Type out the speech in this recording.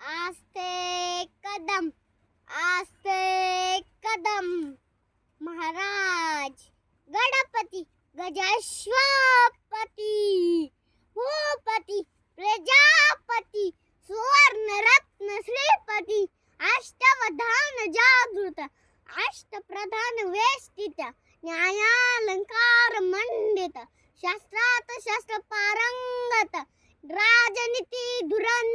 आस्ते कदम आस्ते कदम महाराज गणपती गजेश्वरपती भूपती प्रजापती सुवर्णरत्न श्रीपती अष्टवधान जागृत अष्टप्रधान वेष्टित न्यायालंकार मंडित शास्त्रात शास्त्र पारंगत राजनीती धुरंधर